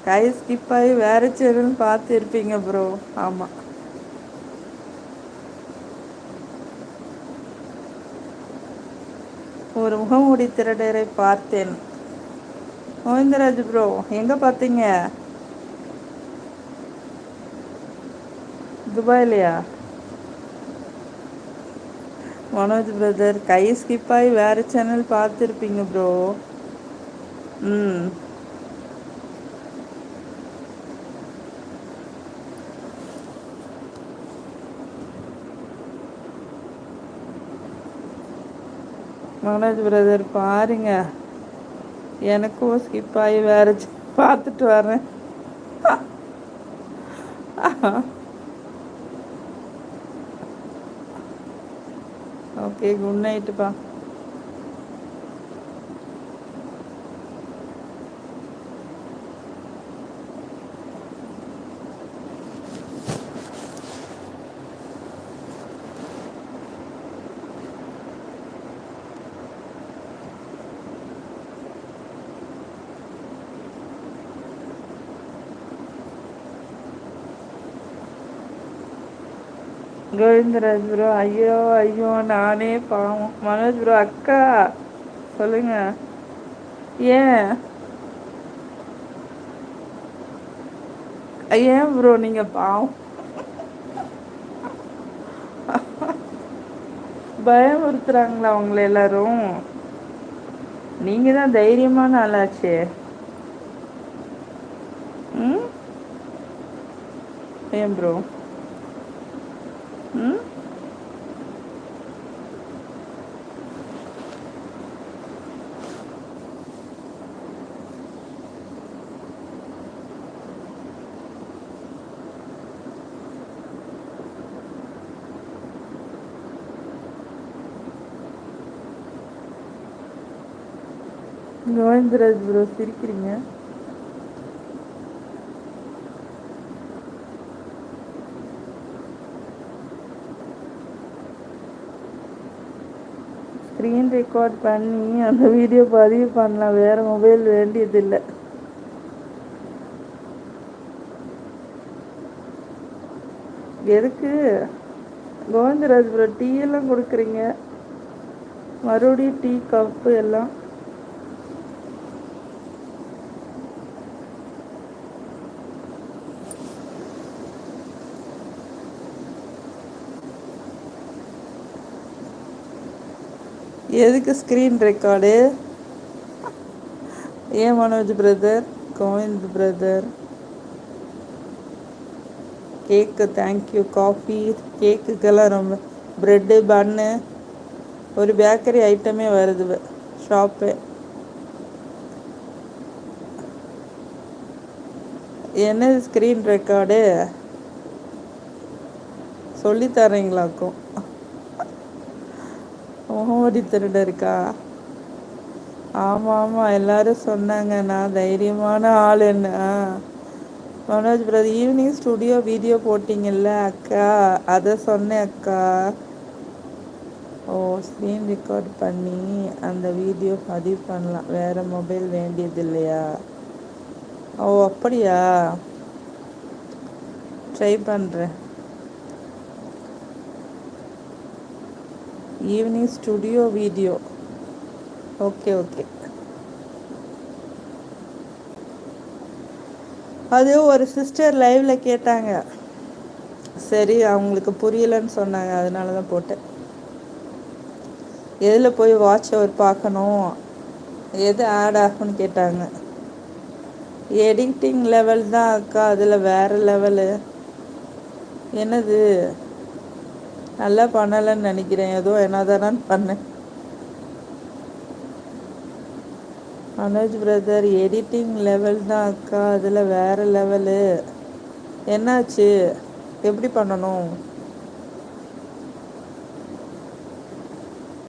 கை skip ஆகி வேறு channel பார்த்து இருப்பீங்க ப்ரோ. ஆமாம், ஒரு முகமூடி திருடரை பார்த்தேன். கோவிந்தராஜ் ப்ரோ எங்கே பார்த்தீங்க? துபாயிலையா? மனோஜ் பிரதர் கை ஸ்கிப் ஆகி வேறு சேனல் பார்த்துருப்பீங்க ப்ரோ. ம், மனோஜ் பிரதர் பாருங்க, எனக்கும் ஸ்கிப் ஆகி வேறு பார்த்துட்டு வரேன். ஓகே, குட் நைட்டுப்பா. கோவிந்தராஜ் ப்ரோ ஐயோ ஐயோ நானே பாவம். மனோஜ் ப்ரோ அக்கா சொல்லுங்க. ஏன் ஏன் ப்ரோ நீங்கள் பாவம் பயமுறுத்துறாங்களா அவங்கள எல்லாரும்? நீங்கள் தான் தைரியமான ஆளாச்சே. ம், ஏன் ப்ரோ? ம், கோவிந்தராஜ் ப்ரோ சிரிக்கிறீங்க. ஸ்க்ரீன் ரெக்கார்ட் பண்ணி அந்த வீடியோ பதிவு பண்ணலாம், வேறு மொபைல் வேண்டியதில்லை. எதுக்கு கோவிந்தராஜ் ப்ரோ டீ எல்லாம் கொடுக்குறீங்க? மறுபடியும் டீ கப்பு எல்லாம் எதுக்கு ஸ்க்ரீன் ரெக்கார்டு? ஏன் மனோஜ் பிரதர்? கோவிந்த் பிரதர் கேக்கு தேங்க்யூ. காஃபி கேக்குக்கெல்லாம் ரொம்ப ப்ரெட்டு பன்னு ஒரு பேக்கரி ஐட்டமே வருது ஷாப்பு. என்னது ஸ்க்ரீன் ரெக்கார்டு சொல்லித்தரீங்களாக்கும்? முகமூடி திருட இருக்கா? ஆமாம் ஆமாம், எல்லாரும் சொன்னாங்க நான் தைரியமான ஆள். என்ன Manoj brother evening studio video போட்டிங்கல்ல அக்கா, அதை சொன்னேன் அக்கா. ஓ, ஸ்க்ரீன் ரெக்கார்ட் பண்ணி அந்த வீடியோ பதிவு பண்ணலாம், வேறு மொபைல் வேண்டியது இல்லையா? ஓ அப்படியா, ட்ரை பண்ணுறேன். Evening studio video. Okay okay. அது ஒரு சிஸ்டர் லைவில் கேட்டாங்க, சரி அவங்களுக்கு புரியலன்னு சொன்னாங்க, அதனால தான் போட்டேன். எதில் போய் வாட்ச் அவர் பார்க்கணும், எது ஆட் ஆகும்னு கேட்டாங்க. எடிட்டிங் லெவல் தான் அக்கா, அதில் வேறு லெவலு. என்னது நல்லா பண்ணலைன்னு நினைக்கிறேன், ஏதோ என்னதானான்னு பண்ணேன். மனோஜ் பிரதர் எடிட்டிங் லெவல் தான் அக்கா, அதில் வேறு லெவலு. என்னாச்சு, எப்படி பண்ணணும்?